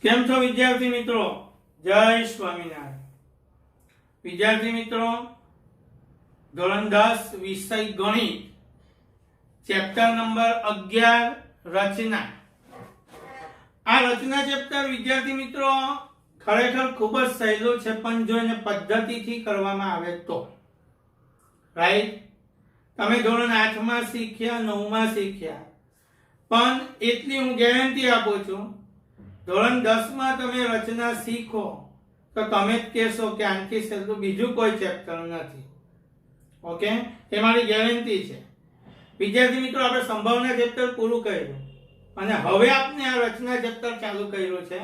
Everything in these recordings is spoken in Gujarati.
કેમ છો વિદ્યાર્થી મિત્રો? જય સ્વામિનારાયણ. વિદ્યાર્થી મિત્રો, ધોરણ 10 વિષય ગણિત, ચેપ્ટર નંબર 11 રચના. આ રચના ચેપ્ટર વિદ્યાર્થી મિત્રો ખરેખર ખૂબ જ સહેલું છે, પણ જો એને પદ્ધતિથી કરવામાં આવે તો. રાઈટ? તમે ધોરણ 8 માં શીખ્યા, 9 માં શીખ્યા, પણ એટલી હું ગેરંટી આપું છું, ધોરણ 10 માં તમે રચના શીખો તો તમે જ કહેશો કે આનાથી સહેલું બીજું કોઈ ચેપ્ટર નથી. ઓકે, એ મારી ગેરંટી છે. વિદ્યાર્થી મિત્રો, આપણે સંભાવના ચેપ્ટર પૂરું કર્યું અને હવે આપણે આ રચના ચેપ્ટર ચાલુ કર્યું છે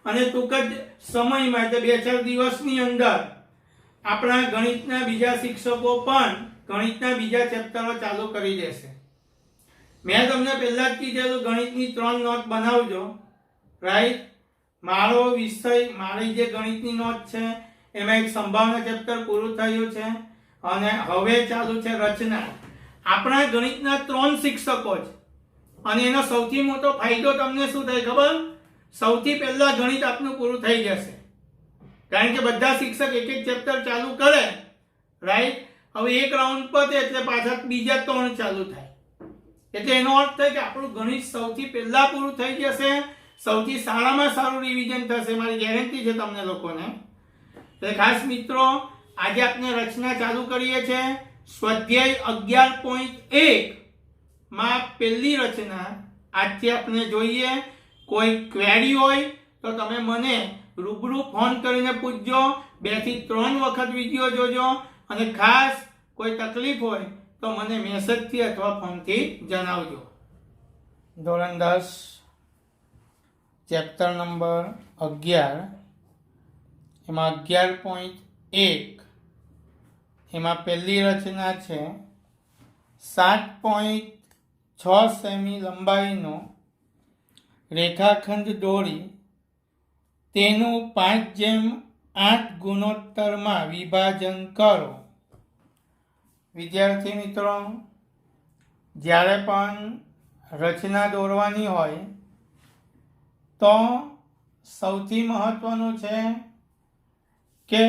અને ટૂંક જ સમયમાં, એટલે 2-4 દિવસની અંદર આપણા ગણિતના બીજા શિક્ષકો પણ ગણિતના બીજા ચેપ્ટરો ચાલુ કરી દેશે. મેં તમને પહેલા જ કીધેલું, ગણિતની 3 નોટ બનાવજો. રાઈટ? મારો વિષય, મારી જે ગણિતની નોટ છે એમાં એક સંભાવના ચેપ્ટર પૂરું થયું છે અને હવે ચાલુ છે રચના. આપણા ગણિતના 3 શિક્ષકો છે અને એનો સૌથી મોટો ફાયદો તમને શું થાય ખબર? સૌથી પહેલા ગણિત આપનું પૂરું થઈ જશે, કારણ કે બધા શિક્ષક એક એક ચેપ્ટર ચાલુ કરે. રાઈટ? હવે એક રાઉન્ડ પતે એટલે પાછા બીજા 3 ચાલુ થાય, એટલે એનો અર્થ થાય કે આપણું ગણિત સૌથી પહેલા પૂરું થઈ જશે, સૌથી સારામાં સારું રિવિઝન થશે. મારી ગેરંટી છે તમને લોકોને. એટલે ખાસ મિત્રો, આજે આપણે રચના ચાલુ કરીએ છીએ. સ્વાધ્યાય 11.1 માં પહેલી રચના આજથી આપણે જોઈએ. કોઈ ક્વેરી હોય તો તમે મને રૂબરૂ ફોન કરીને પૂછજો. 2 થી 3 વખત વિડીયો જોજો અને ખાસ કોઈ તકલીફ હોય તો મને મેસેજથી અથવા ફોનથી જણાવજો. ધોરણ 10 ચેપ્ટર નંબર 11, એમાં 11.1 એમાં પહેલી રચના છે 7.6 સેમી લંબાઈનો રેખાખંડ દોરી તેનું 5:8 ગુણોત્તરમાં વિભાજન કરો. વિદ્યાર્થી મિત્રો, જ્યારે પણ રચના દોરવાની હોય તો સૌથી મહત્વનું છે કે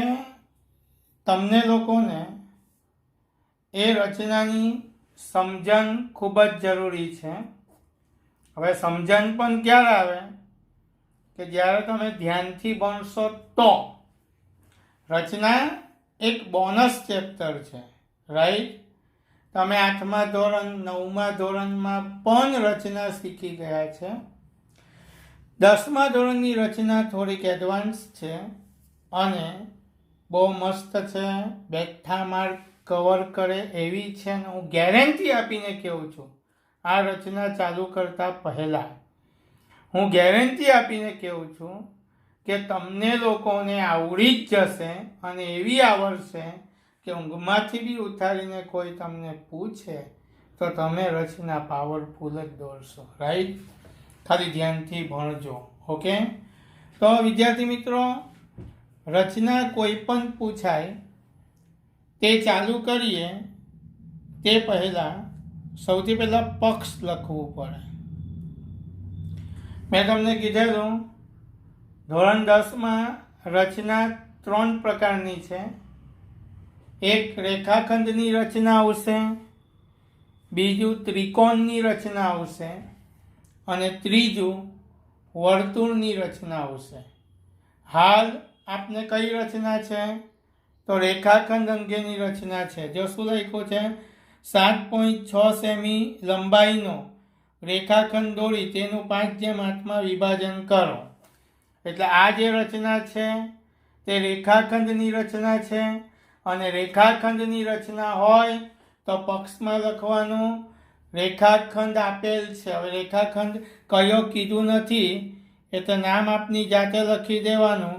તમને લોકોને એ રચનાની સમજણ ખૂબ જ જરૂરી છે. હવે સમજણ પણ ક્યારે આવે? કે જ્યારે તમે ધ્યાનથી ભણશો તો. રચના એક બોનસ ચેપ્ટર છે. રાઈટ? તમે 8મા ધોરણ, 9મા ધોરણમાં પણ રચના શીખી ગયા છે. 10મા ધોરણની રચના થોડીક એડવાન્સ છે અને બહુ મસ્ત છે, બેઠા માર્ક કવર કરે એવી છે. અને હું ગેરંટી આપીને કહું છું, આ રચના ચાલુ કરતા પહેલા હું ગેરંટી આપીને કહું છું કે તમને લોકોને આવડી જ જશે અને એવી આવડશે કે ઊંઘમાંથી બી ઉઠાડીને કોઈ તમને પૂછે તો તમે રચના પાવરફુલ જ દોરશો. રાઈટ? ખાલી ધ્યાનથી ભણજો. ઓકે? તો વિદ્યાર્થી મિત્રો, રચના કોઈ પણ પૂછાય તે ચાલુ કરીએ તે પહેલાં સૌથી પહેલાં પક્ષ લખવું પડે. મેં તમને કીધેલું, ધોરણ 10માં રચના 3 પ્રકારની છે. એક રેખાખંડની રચના આવશે, બીજું ત્રિકોણની રચના આવશે અને ત્રીજું વર્તુળની રચના આવશે. હાલ આપને કઈ રચના છે? તો રેખાખંડ અંગેની રચના છે. જો શું લખ્યું છે? 7.6 સેમી લંબાઈનો રેખાખંડ દોરી તેનું 5:8માં વિભાજન કરો. એટલે આ જે રચના છે તે રેખાખંડની રચના છે અને રેખાખંડની રચના હોય તો પક્ષમાં લખવાનું રેખાખંડ આપેલ છે. હવે રેખાખંડ કયો કીધું નથી, એટલે નામ આપની જાતે લખી દેવાનું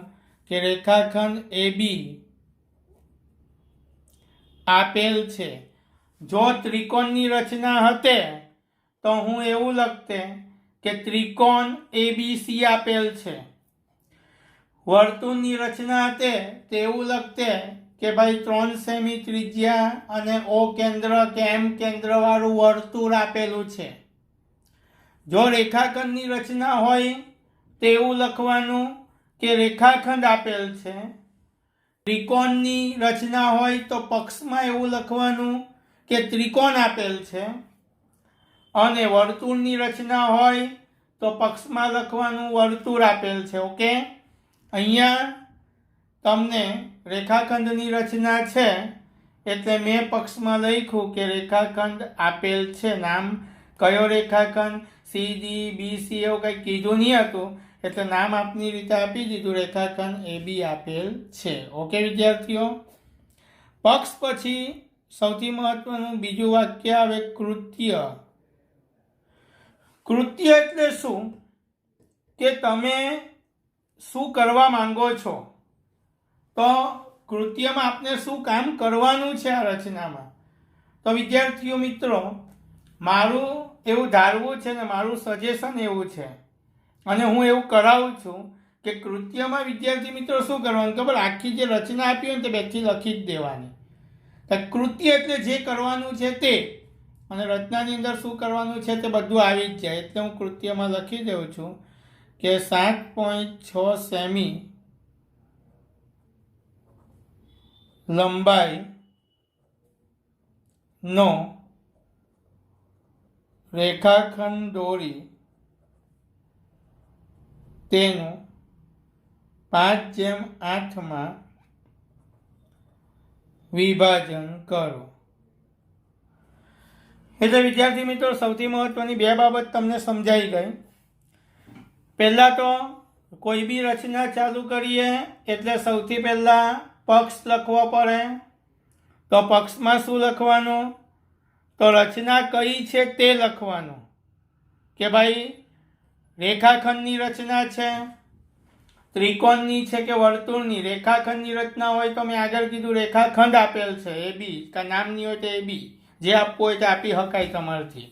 કે રેખાખંડ AB આપેલ છે. જો ત્રિકોણની રચના હતે તો હું એવું લખતે કે ત્રિકોણ ABC આપેલ છે. વર્તુળની રચના હતે તો એવું લખતે કે ભાઈ 3 સેમી ત્રિજ્યા અને O કેન્દ્ર કે M કેન્દ્રવાળું વર્તુળ આપેલું છે. જો રેખાખંડની રચના હોય તો એવું લખવાનું કે રેખાખંડ આપેલ છે. ત્રિકોણની રચના હોય તો પક્ષમાં એવું લખવાનું કે ત્રિકોણ આપેલ છે. અને વર્તુળની રચના હોય તો પક્ષમાં લખવાનું વર્તુળ આપેલ છે. ઓકે, અહીંયા તમને રેખાખંડની રચના છે એટલે મેં પક્ષમાં લખ્યું કે રેખાખંડ આપેલ છે. નામ કયો રેખાખંડ, CD, BC એવું કંઈ કીધું નહીં હતું એટલે નામ આપની રીતે આપી દીધું, રેખાખંડ AB આપેલ છે. ઓકે વિદ્યાર્થીઓ, પક્ષ પછી સૌથી મહત્વનું બીજું વાક્ય આવે કૃત્ય. કૃત્ય એટલે શું કે તમે શું કરવા માંગો છો, તો કૃત્યમાં આપણે શું કામ કરવાનું છે આ રચનામાં. તો વિદ્યાર્થીઓ મિત્રો, મારું એવું ધારવું છે ને મારું સજેશન એવું છે અને હું એવું કરાવું છું કે કૃત્યમાં વિદ્યાર્થી મિત્રો શું કરવાનું ખબર, આખી જે રચના આપી હોય ને તે બેથી લખી જ દેવાની. તો કૃત્ય એટલે જે કરવાનું છે તે, અને રચનાની અંદર શું કરવાનું છે તે બધું આવી જ જાય. એટલે હું કૃત્યમાં લખી દઉં છું કે 7.6 સેમી લંબાઈનો રેખાખંડ દોરી તેનું 5/8 વિભાજન કરો. એટલે વિદ્યાર્થી મિત્રો, સૌથી મહત્વની બે બાબત તમને સમજાઈ ગઈ. પહેલાં તો કોઈ બી રચના ચાલુ કરીએ એટલે સૌથી પહેલાં પક્ષ લખવો પડે. તો પક્ષમાં શું લખવાનું, તો રચના કઈ છે તે લખવાનું કે ભાઈ રેખાખંડની રચના છે, ત્રિકોણની છે કે વર્તુળની. રેખાખંડની રચના હોય તો મેં આગળ કીધું રેખાખંડ આપેલ છે AB, કે નામની હોય તો AB, જે આપવું હોય તે આપી શકાય તમારથી.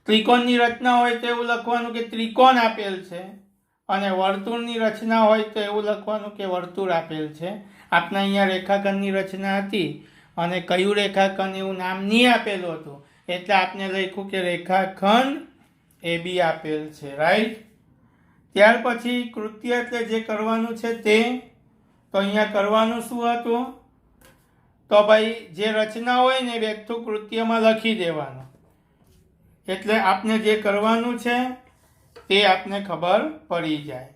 ત્રિકોણની રચના હોય તો એવું લખવાનું કે ત્રિકોણ આપેલ છે, અને વર્તુળની રચના હોય તો એવું લખવાનું કે વર્તુળ આપેલ છે. આપણે અહીંયા રેખાખંડની રચના હતી અને કયું રેખાખંડ એવું નામ નહીં આપેલું હતું એટલે આપણે લખ્યું કે રેખાખંડ AB આપેલ છે. રાઈટ. ત્યાર પછી કૃત્ય એટલે જે કરવાનું છે તે. તો અહીંયા કરવાનું શું હતું, તો ભાઈ જે રચના હોય ને એ બેઠું કૃત્યમાં લખી દેવાનું, એટલે આપણે જે કરવાનું છે તે આપને ખબર પડી જાય.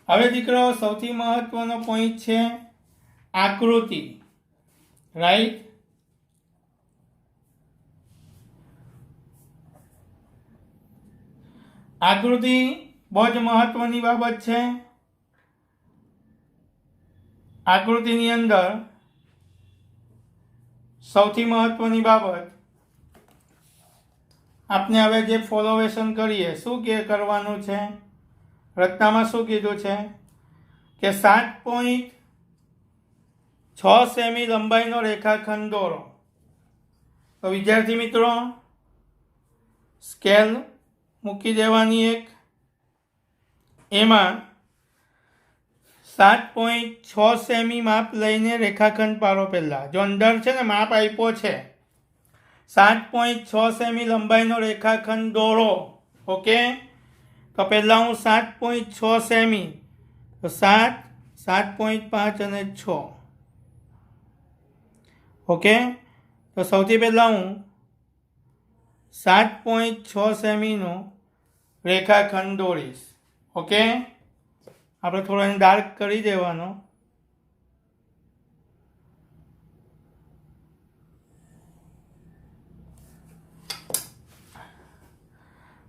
હવે દીકરાઓ, સૌથી મહત્વનો પોઈન્ટ છે આકૃતિ. રાઈટ. આકૃતિ બહુ જ મહત્વની બાબત છે. આકૃતિની અંદર સૌથી મહત્વની બાબત આપણે હવે જે ફોલોવેશન કરીએ, શું કે કરવાનું છે, રચનામાં શું કીધું છે કે 7.6 સેમી લંબાઈનો રેખાખંડ દોરો. તો વિદ્યાર્થી મિત્રો, સ્કેલ મૂકી દેવાની એક, એમાં 7.6 સેમી માપ લઈને રેખાખંડ પાડો. પહેલાં જો અંદર છે ને માપ આપ્યો છે 7.6 સેમી લંબાઈનો રેખાખંડ દોરો. ઓકે, તો પહેલાં હું 7.6 સેમી, તો 7, 7.5 અને 6. ઓકે, તો સૌથી પહેલાં હું 7.6 સેમીનો રેખાખંડ દોરીશ. ઓકે, આપણે થોડો એને ડાર્ક કરી દેવાનો.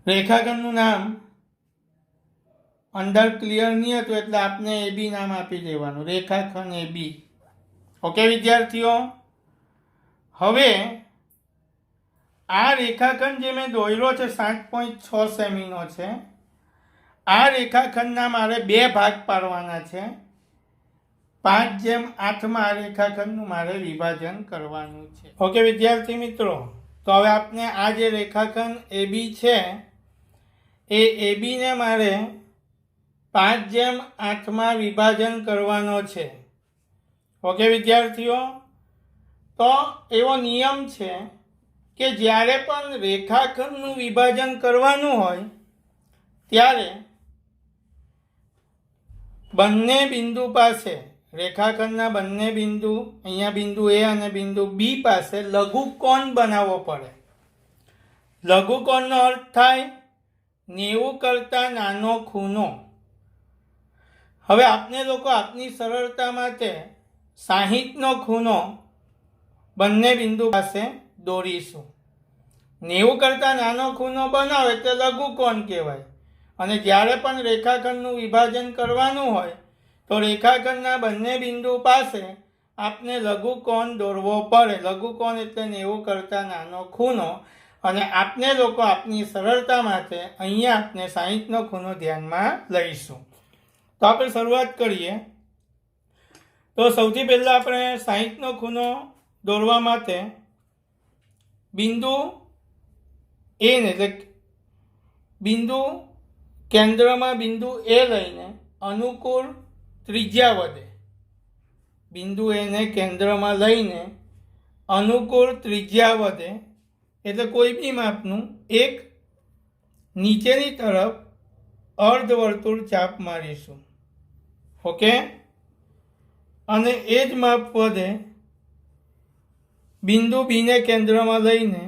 રેખાખંડનું નામ અંદર ક્લિયર નહીં હતું એટલે આપણે AB નામ આપી દેવાનું, રેખાખંડ AB. ઓકે વિદ્યાર્થીઓ, હવે આ રેખાખંડ જે મેં દોર્યો છે 7.6 સેમીનો છે, આ રેખાખંડના મારે બે ભાગ પાડવાના છે. 5/8 આ રેખાખંડનું મારે વિભાજન કરવાનું છે. ઓકે વિદ્યાર્થી મિત્રો, તો હવે આપણે આ જે રેખાખંડ AB છે એ AB ને મારે 5/8 વિભાજન કરવાનો છે. ઓકે વિદ્યાર્થીઓ, તો એવો નિયમ છે કે જ્યારે પણ રેખાખંડનું વિભાજન કરવાનું હોય ત્યારે બંને બિંદુ પાસે રેખાખંડના બંને બિંદુ, અહીંયા બિંદુ એ અને બિંદુ બી પાસે લઘુકોણ બનાવવો પડે. લઘુકોણનો અર્થ થાય 90 કરતાં નાનો ખૂણો. હવે આપણે લોકો આપની સરળતા માટે 60નો ખૂણો બંને બિંદુ પાસે દોરીશું. 90 કરતાં નાનો ખૂણો બનાવો એટલે લઘુકોણ કહેવાય. અને જ્યારે પણ રેખાખંડનું વિભાજન કરવાનું હોય તો રેખાખંડના બંને બિંદુ પાસે આપણે લઘુકોણ દોરવો પડે. લઘુકોણ એટલે 90 કરતાં નાનો ખૂણો. અને આપણે લોકો આપની સરળતા માટે અહીંયા આપણે 60નો ખૂણો ધ્યાનમાં લઈશું. તો આપણે શરૂઆત કરીએ. તો સૌથી પહેલાં આપણે 60નો ખૂણો દોરવા માટે બિંદુ એને એટલે બિંદુ કેન્દ્રમાં બિંદુ એ લઈને અનુકૂળ ત્રિજ્યા વધે. બિંદુ એને કેન્દ્રમાં લઈને અનુકૂળ ત્રિજ્યા વધે એટલે કોઈ બી માપનું એક નીચેની તરફ અર્ધવર્તુળ ચાપ મારીશું. ઓકે. અને એ જ માપ વધે બિંદુ બીને કેન્દ્રમાં લઈને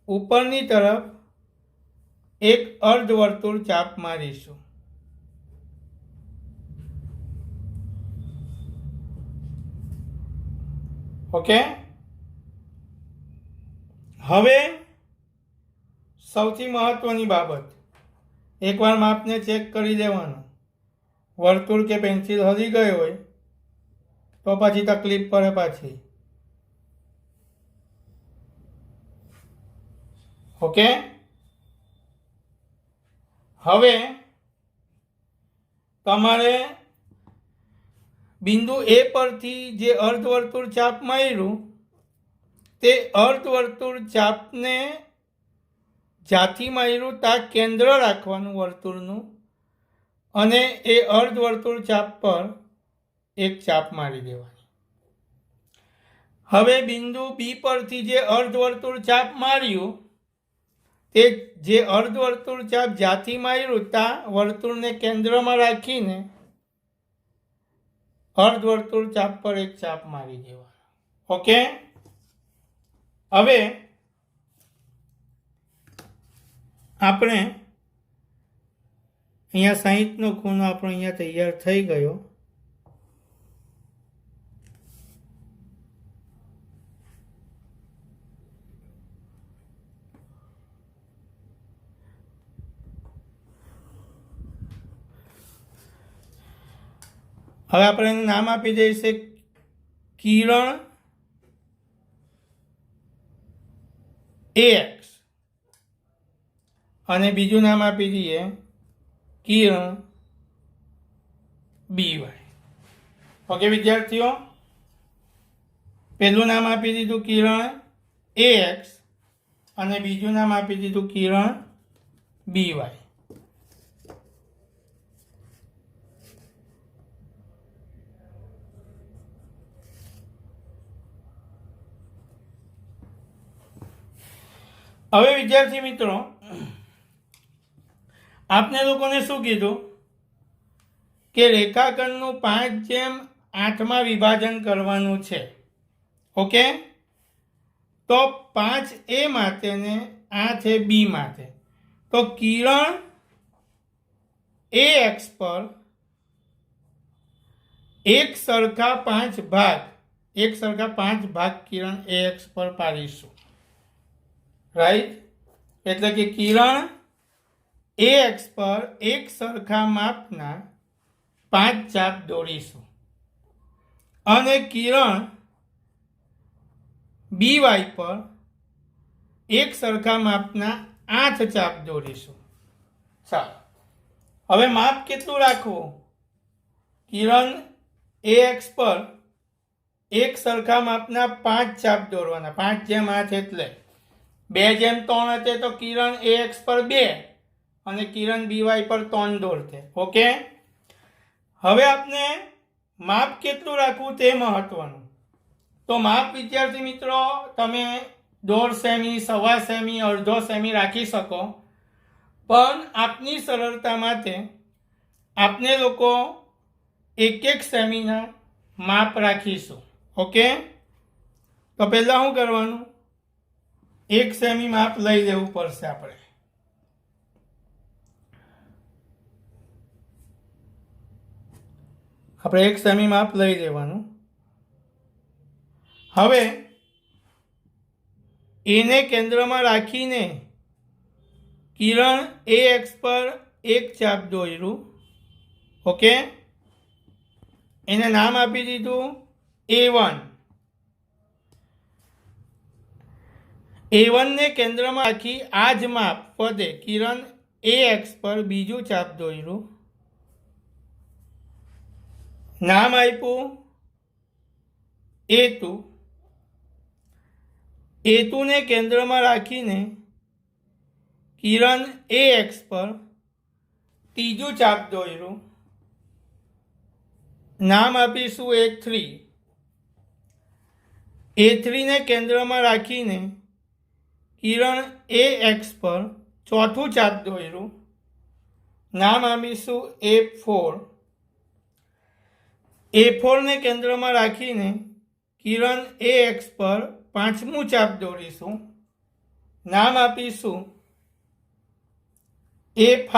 ઉપરની તરફ એક અર્ધવર્તુળ ચાપ મારીશું. ઓકે. હવે સૌથી મહત્વની બાબત, એકવાર માપને ચેક કરી લેવાનું. વર્તુળ કે પેન્સિલ હલી ગઈ હોય તો પછી તકલીફ પડે પાછી. ઓકે. હવે તમારે બિંદુ એ પરથી જે અર્ધવર્તુળ ચાપ માર્યું તે અર્ધવર્તુળ ચાપને જ્યાંથી માર્યું ત્યાં કેન્દ્ર રાખવાનું વર્તુળનું અને એ અર્ધવર્તુળ ચાપ પર એક ચાપ મારી દેવાની. હવે બિંદુ બી પરથી જે અર્ધવર્તુળ ચાપ માર્યું તે જે અર્ધવર્તુળ ચાપ જ્યાંથી માર્યું ત્યાં વર્તુળને કેન્દ્રમાં રાખીને અર્ધવર્તુળ ચાપ પર એક ચાપ મારી દેવાનો. ઓકે. હવે આપણે અહીંયા 60નો ખૂણો આપણો અહીંયા તૈયાર થઈ ગયો. હવે આપણે એનું નામ આપી દઈશું કિરણ AX અને બીજું નામ આપી દઈએ કિરણ BY. ઓકે વિદ્યાર્થીઓ, પહેલું નામ આપી દીધું કિરણ AX અને બીજું નામ આપી દીધું કિરણ BY. હવે વિદ્યાર્થી મિત્રો, આપને લોકોને શું કીધું કે રેખાખંડનું 5:8 વિભાજન કરવાનું છે. ઓકે. તો 5A માટે ને 8B માટે તો કિરણ AX પર એક સરખા 5 ભાગ કિરણ AX પર પાડીશું. રાઈટ. એટલે કે કિરણ AX પર એક સરખા માપના 5 ચાપ દોરીશું અને કિરણ BY પર એક સરખા માપના 8 ચાપ દોરીશું. ચાલો, હવે માપ કેટલું રાખવું? કિરણ AX પર એક સરખા માપના 5 ચાપ દોરવાના. 5:8 એટલે 2:3 હશે તો કિરણ AX પર 2 અને કિરણ BY પર 3 દોરશે. ઓકે. હવે આપણે માપ કેટલું રાખવું તે મહત્વનું. તો માપ વિદ્યાર્થી મિત્રો તમે 1.5 સેમી, 1.25 સેમી, 1/2 સેમી રાખી શકો, પણ આપની સરળતા માટે આપને લોકો એક એક સેમીના માપ રાખીશું. ઓકે, તો પહેલાં શું કરવાનું, 1 સેમી માપ લઈ લેવું પડશે આપણે. આપણે 1 સેમી માપ લઈ લેવાનું. હવે એને કેન્દ્રમાં રાખીને કિરણ એ એક્સ પર એક ચાપ દોર્યું. ઓકે, એને નામ આપી દીધું A1. A1 ને કેન્દ્રમાં રાખી આ જ માપ પદે કિરણ એ એક્સ પર બીજું ચાપ દોર્યું. નામ આપ્યું A2. A2 ને કેન્દ્રમાં રાખીને કિરણ એ એક્સ પર ત્રીજું ચાપ દોર્યું. નામ આપીશું A3. A3 ને કેન્દ્રમાં રાખીને કિરણ એ એક્સ પર ચોથું ચાપ દોર્યું. નામ આપીશું A4. A4 ને કેન્દ્રમાં રાખીને કિરણ એ એક્સ પર પાંચમું ચાપ દોરીશું. નામ આપીશું A5.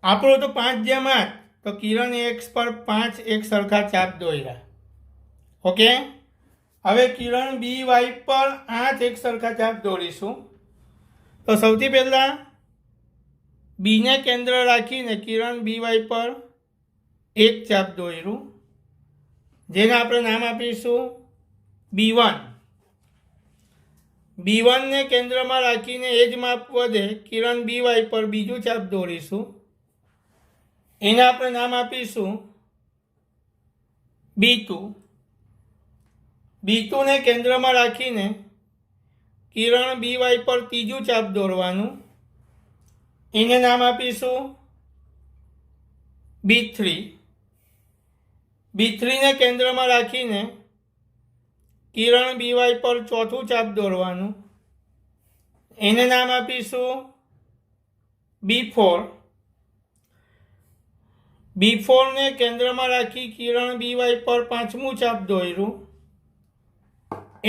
આપણો તો 5 જેમ 8, તો કિરણ એક્સ પર 5 એક સરખા ચાપ દોર્યા. ઓકે, હવે કિરણ બી વાય પર 8 એક સરખા ચાપ દોરીશું. તો સૌથી પહેલાં બીને કેન્દ્ર રાખીને કિરણ બી વાય પર એક ચાપ દોર્યું, જેને આપણે નામ આપીશું B1. B1 ને કેન્દ્રમાં રાખીને એ જ માપ વધે કિરણ બી વાય પર બીજું ચાપ દોરીશું, એને આપણે નામ આપીશું B2. B2 ને કેન્દ્રમાં રાખીને કિરણ બી વાય પર ત્રીજું ચાપ દોરવાનું, એને નામ આપીશું B3. B3 ને કેન્દ્રમાં રાખીને કિરણ બી વાય પર ચોથું ચાપ દોરવાનું, એને નામ આપીશું B4. B4 ને કેન્દ્રમાં રાખી કિરણ બી વાય પર પાંચમું ચાપ દોર્યું,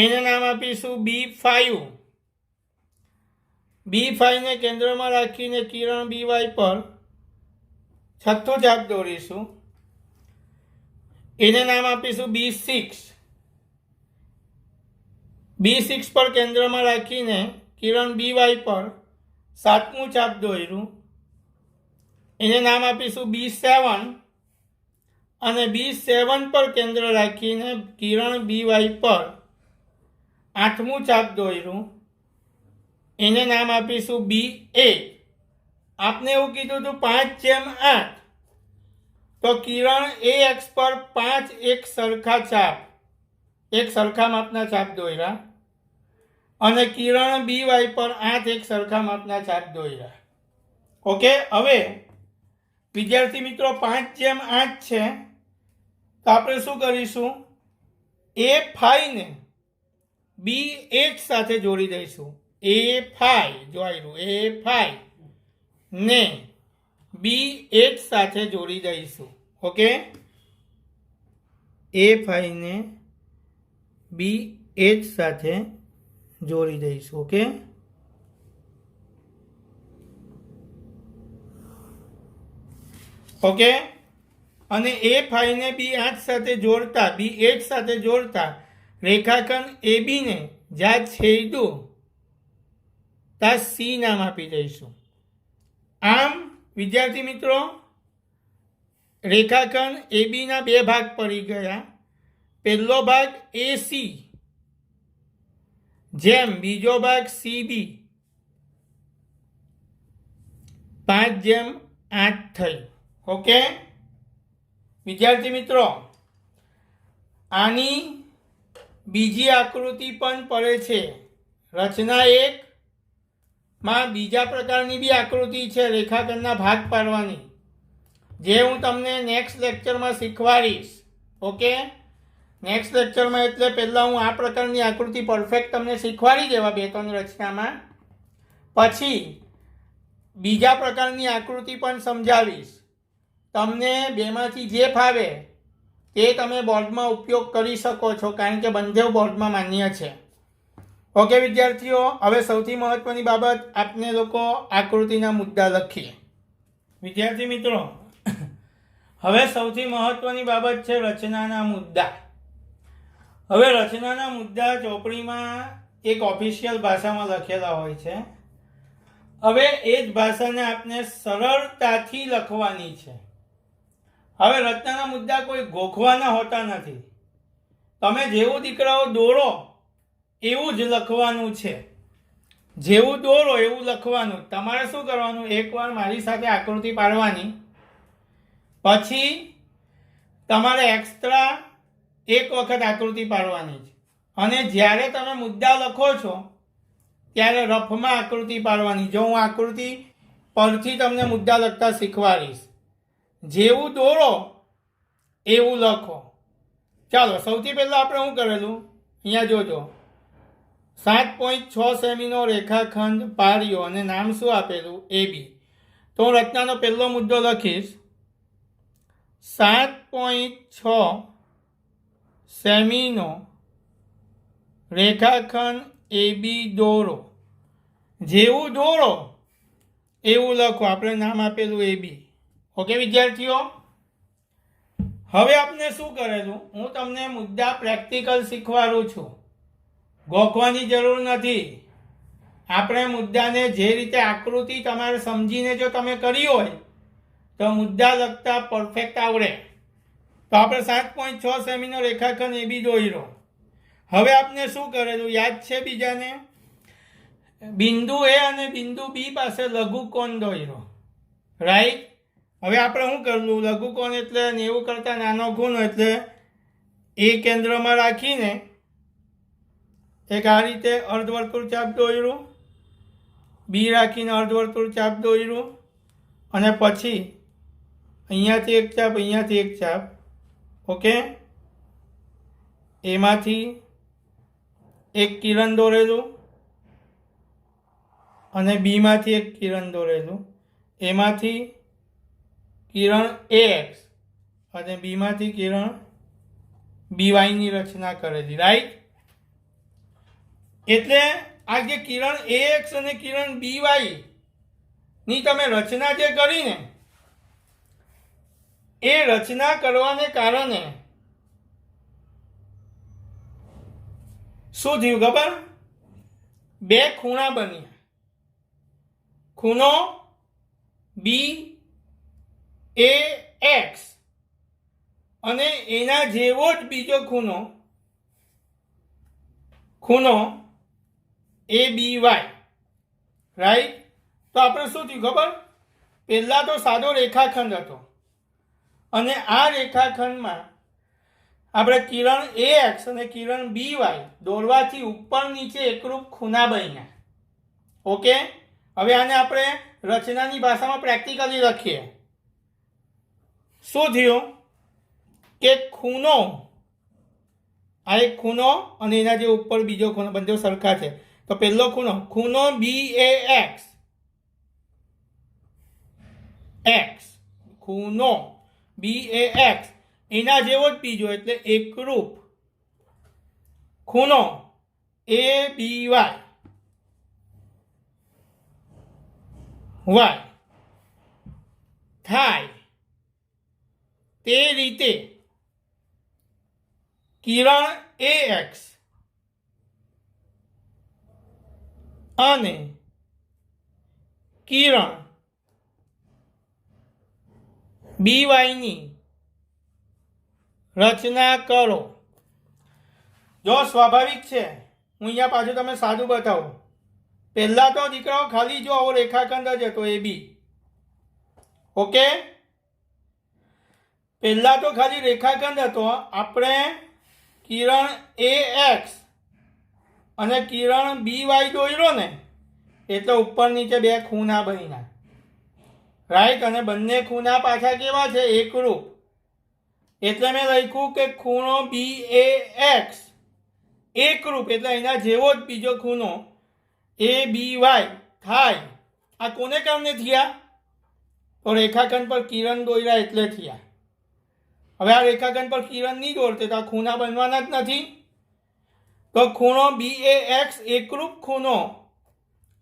એને નામ આપીશું B5. B5 ને કેન્દ્રમાં રાખીને કિરણ બી વાય પર છઠ્ઠું ચાપ દોરીશું, એને નામ આપીશું B6. B6 પર કેન્દ્રમાં રાખીને કિરણ બી વાય પર સાતમું ચાપ દોર્યું, એને નામ આપીશું B7. અને B7 પર કેન્દ્ર રાખીને કિરણ બી વાય પર આઠમું ચાપ દોર્યું, એને નામ આપીશું B8. આપને એવું કીધું હતું 5 જેમ 8, તો કિરણ એ એક્સ પર 5 એક સરખા ચાપ, એક સરખા માપના ચાપ દોર્યા, અને કિરણ બી વાય પર 8 એક સરખા માપના ચાપ દોર્યા. ઓકે, હવે વિદ્યાર્થી મિત્રો 5 જેમ 8 છે, તો આપણે શું કરીશું, A5 ને B8 સાથે જોડી દઈશું. A5 જોડાયું, A5 ને B8 સાથે જોડી દઈશું. ઓકે, A5 ને B8 સાથે જોડી દઈશું. ઓકે, ઓકે, અને A5 ને B8 સાથે જોડતા રેખાખંડ AB ને જ્યાં છેદું ત્યાં C નામ આપી દઈશું. આમ વિદ્યાર્થી મિત્રો, રેખાખંડ AB ના બે ભાગ પડી ગયા. પહેલો ભાગ AC જેમ બીજો ભાગ CB 5 જેમ 8 થઈ. ઓકે વિદ્યાર્થી મિત્રો, આની બીજી આકૃતિ પણ પડે છે. રચના 1 માં બીજા પ્રકારની બી આકૃતિ છે રેખાખંડના ભાગ પાડવાની, જે હું તમને નેક્સ્ટ લેક્ચરમાં શીખવાડીશ. ઓકે, નેક્સ્ટ લેક્ચરમાં એટલે પહેલાં હું આ પ્રકારની આકૃતિ પરફેક્ટ તમને શીખવાડી દેવા 2-3 રચનામાં. પછી બીજા પ્રકારની આકૃતિ પણ સમજાવીશ. તમને બેમાંથી જે ફાવે તે તમે બોર્ડમાં ઉપયોગ કરી શકો છો, કારણ કે બંને બોર્ડમાં માન્ય છે. ઓકે વિદ્યાર્થીઓ, હવે સૌથી મહત્વની બાબત, આપને લોકો આકૃતિના મુદ્દા લખીએ. વિદ્યાર્થી મિત્રો, હવે સૌથી મહત્વની બાબત છે રચનાના મુદ્દા. હવે રચનાના મુદ્દા ચોપડીમાં એક ઓફિશિયલ ભાષામાં લખેલા હોય છે. હવે એ જ ભાષાને આપણે સરળતાથી લખવાની છે. હવે રચનાના મુદ્દા કોઈ ગોખવાના હોતા નથી. તમે જેવું દીકરાઓ દોરો એવું જ લખવાનું છે. જેવું દોરો એવું લખવાનું. તમારે શું કરવાનું, એકવાર મારી સાથે આકૃતિ પાડવાની, પછી તમારે એક્સ્ટ્રા એક વખત આકૃતિ પાડવાની છે. અને જ્યારે તમે મુદ્દા લખો છો ત્યારે રફમાં આકૃતિ પાડવાની. જો હું આકૃતિ પરથી તમને મુદ્દા લખતા શીખવાડીશ. જેવું દોરો એવું લખો. ચાલો, સૌથી પહેલાં આપણે શું કરેલું, અહીંયા જોજો, 7.6 સેમીનો રેખાખંડ પાડ્યો અને નામ શું આપેલું, AB. તો હું રચનાનો પહેલો મુદ્દો લખીશ, 7.6 સેમીનો રેખાખંડ AB દોરો. જેવું દોરો એવું લખો. આપણે નામ આપેલું AB. ઓકે વિદ્યાર્થીઓ, હવે આપણે શું કરેલું, હું તમને મુદ્દા પ્રેક્ટિકલ શીખવાડું છું. ગોખવાની જરૂર નથી. આપણે મુદ્દાને જે રીતે આકૃતિ તમારે સમજીને જો તમે કરી હોય તો મુદ્દા લખતા પરફેક્ટ આવડે. તો આપણે 7.6 સેમીનો રેખાખંડ AB દોર્યો. હવે આપણે શું કરેલું યાદ છે બીજાને, બિંદુ A અને બિંદુ B પાસે લઘુકોણ દોર્યો. રાઈટ. હવે આપણે શું કરવું, લઘુકોણ એટલે 90 કરતાં નાનો ખૂણો, એટલે એ કેન્દ્રમાં રાખીને એક આ રીતે અર્ધવર્તુળ ચાપ દોર્યું, બી રાખીને અર્ધવર્તુળ ચાપ દોર્યું, અને પછી અહીંયાથી એક ચાપ, અહીંયાથી એક ચાપ. ઓકે, એમાંથી એક કિરણ દોરેલું અને બીમાંથી એક કિરણ દોરેલું. એમાંથી કિરણ AX અને બીમાંથી કિરણ BYની રચના કરેલી. રાઈટ. એટલે આ જે કિરણ AX અને કિરણ BY ની તમે રચના જે કરીને, એ રચના કરવાને કારણે શું થયું ખબર, બે ખૂણા બન્યા. ખૂણો BAX અને એના જેવો જ બીજો ખૂણો ABY. રાઈટ. તો આપણે શું થયું ખબર, પહેલા તો સાદો રેખાખંડ હતો અને આ રેખાખંડમાં આપણે કિરણ AX અને કિરણ BY દોરવાથી ઉપર નીચે એકરૂપ ખૂણા બન્યા. ઓકે, હવે આને આપણે રચનાની ભાષામાં પ્રેક્ટિકલી લખીએ. શું થયું કે ખૂણો, આ એક ખૂણો અને એના જે ઉપર બીજો ખૂણો, બંને સરખા છે. તો પહેલો ખૂણો BAX, ખૂણો BAX એના જેવો જ બીજો, એટલે એકરૂપ ખૂણો ABY થાય. તે રીતે કિરણ AX અને કિરણ BYની રચના કરો. જો સ્વાભાવિક છે, હું અહીંયા પાછું તમે સાદું બતાવું. પહેલા તો દીકરાઓ ખાલી જો આવો રેખાખંડ જ હતો AB. ઓકે, પહેલા તો ખાલી રેખાખંડ હતો. આપણે કિરણ AX અને કિરણ BY દોર્યો ને, એટલે ઉપર નીચે બે ખૂણા બન્યા. રાઈટ. અને બંને ખૂણા પાછા કેવા છે, એકરૂપ. એટલે મેં લખ્યું કે ખૂણો BAX એકરૂપ, એટલે એના જેવો જ બીજો ખૂણો ABY થાય. આ કોને કારણે થયા? તો રેખાખંડ પર કિરણ દોર્યા એટલે થયા. હવે આ રેખાખંડ પર કિરણ નહીં દોરતે તો આ ખૂણા બનવાના જ નથી. તો ખૂણો BAX એકરૂપ ખૂણો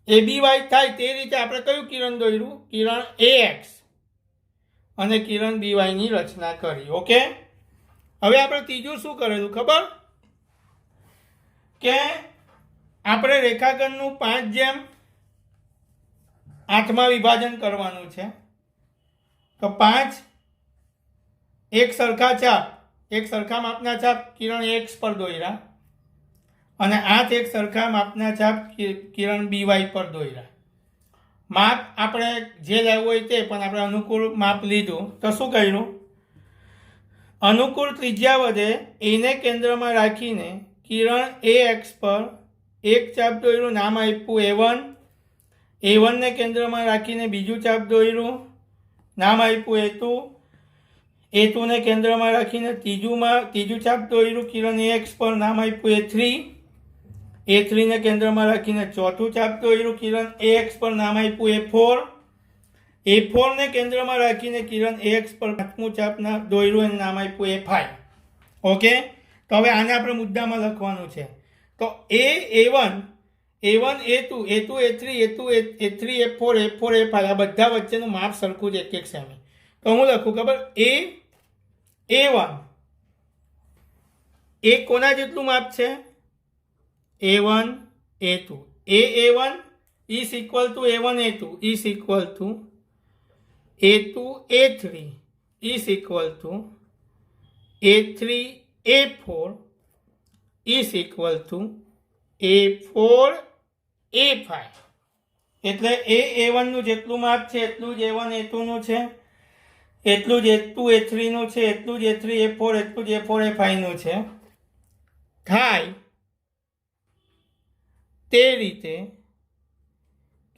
ABY થાય તે રીતે આપણે કયું કિરણ દોર્યું? કિરણ AX અને કિરણ BY ની રચના કરી. ઓકે, હવે આપણે ત્રીજું શું કરેલું ખબર? કે આપણે રેખાખંડનું 5:8 વિભાજન કરવાનું છે. તો 5 એક સરખા ચાપ, એક સરખા માપના ચાપ કિરણ AX પર દોર્યા અને 8 એક સરખા માપના ચાપ કિરણ BY પર દોર્યા. માપ આપણે જે લેવું હોય તે, પણ આપણે અનુકૂળ માપ લીધું. તો શું કર્યું? અનુકૂળ ત્રિજ્યા વધે એને કેન્દ્રમાં રાખીને કિરણ AX પર એક ચાપ દોર્યું, નામ આપ્યું A1. A1 ને કેન્દ્રમાં રાખીને બીજું ચાપ દોર્યું, નામ આપ્યું A2. A2 ને કેન્દ્રમાં રાખીને ત્રીજું ચાપ દોર્યું કિરણ AX પર, નામ આપ્યું A3. A3 ને કેન્દ્રમાં રાખીને ચોથું ચાપ દોર્યું કિરણ AX પર, નામ આપ્યું A4. A4 ને કેન્દ્રમાં રાખીને કિરણ AX પર પાંચમું ચાપ દોર્યું અને નામ આપ્યું A5. ઓકે, તો હવે આને આપણે મુદ્દામાં લખવાનું છે. તો A1, A1, A2, A2, A3, A3, A4, A4, A5 આ બધા વચ્ચેનું માપ સરખું જ 1 સેમી. તો હું લખું ખબર? A1 એ કોના જેટલું માપ છે? A1, A2. A1 is equal to A1, A2 is equal to A2, A3 is equal to A3, A4 is equal to A4, A5. એટલે A1 નું જેટલું માપ છે એટલું જ A1, A2 નું છે, એટલું જ A2, A3 નું છે, એટલું જ A3, A4, એટલું જ A4, A5 નું છે. થાય તે રીતે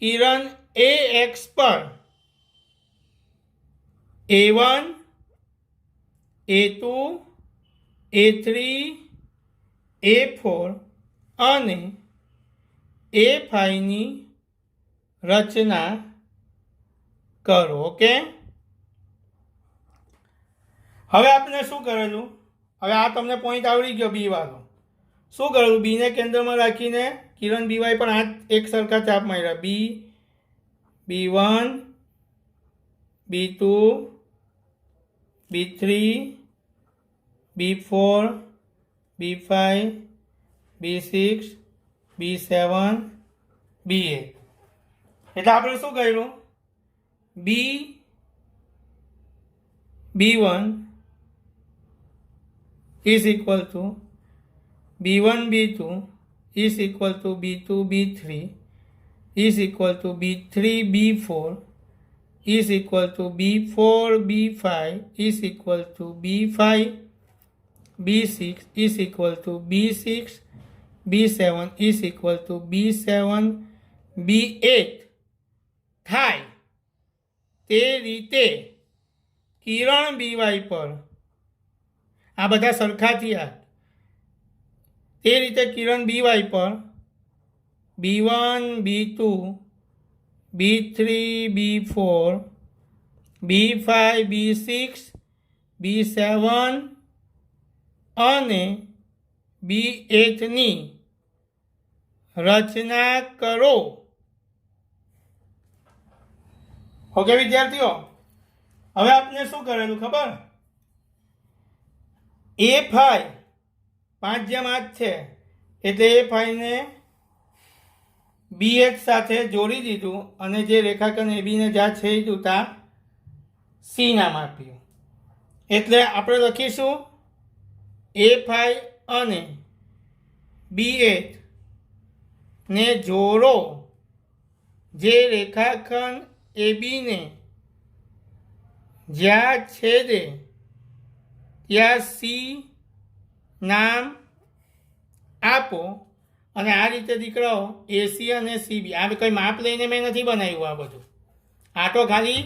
કિરણ AX પર A1, A2, A3, A4 અને A5 ની રચના કરો. ઓકે, હવે આપણે શું કરેલું? હવે આ તમને પોઈન્ટ આવડી ગયો બી વાળો. શું કરેલું? બી ને કેન્દ્રમાં રાખીને કિરણ BY પર 8 એક સરખા ચાપ માર્યા. B1, B2, B3, B4, B5, B6, B7, B8. એટલે આપણે શું કર્યું? B1 is equal to B1, B2 is equal to B2, B3 is equal to B3, B4 is equal to B4, B5 is equal to B5, B6 is equal to B6, B7 is equal to B7, B8 થાય તે રીતે કિરણ BY પર આ બધા સરખા થયા તે રીતે કિરણ BY પર B1, B2, B3, B4, B5, B6, B7 અને B8 ની રચના કરો. ઓકે વિદ્યાર્થીઓ, હવે આપણે શું કરેલું ખબર? A5 5:8 છે એટલે A5 ને BH સાથે જોડી દીધું અને જે રેખાખંડ AB ને જ્યાં છેદ્યું ત્યાં C નામ આપ્યું. એટલે આપણે લખીશું A5 અને B8 ને જોડો. જે રેખાખંડ AB ને જ્યાં છેદે ત્યાં C નામ આપો. અને આ રીતે દીકરાઓ AC અને CB આ કંઈ માપ લઈને મેં નથી બનાવ્યું. આ બધું આ તો ખાલી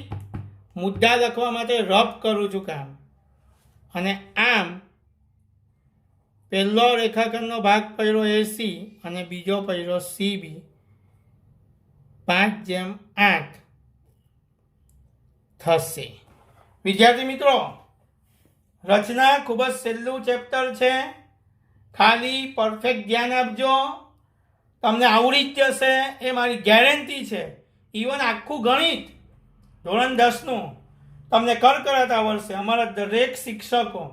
મુદ્દા લખવા માટે રફ કરું છું કામ. અને આમ પહેલો રેખાખંડનો ભાગ પડ્યો AC અને બીજો પડ્યો CB. 5/8 થશે. વિદ્યાર્થી મિત્રો, રચના ખૂબ જ સહેલું ચેપ્ટર છે. ખાલી પરફેક્ટ ધ્યાન આપજો, તમને આવડી જ જશે એ મારી ગેરંટી છે. ઇવન આખું ગણિત ધોરણ 10નું તમને કરકરાટ આવડશે. અમારા દરેક શિક્ષકો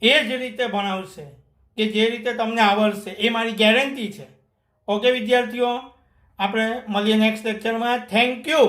એ જ રીતે ભણાવશે કે જે રીતે તમને આવડશે, એ મારી ગેરંટી છે. ઓકે વિદ્યાર્થીઓ, આપણે મળીએ નેક્સ્ટ લેક્ચરમાં. Thank you.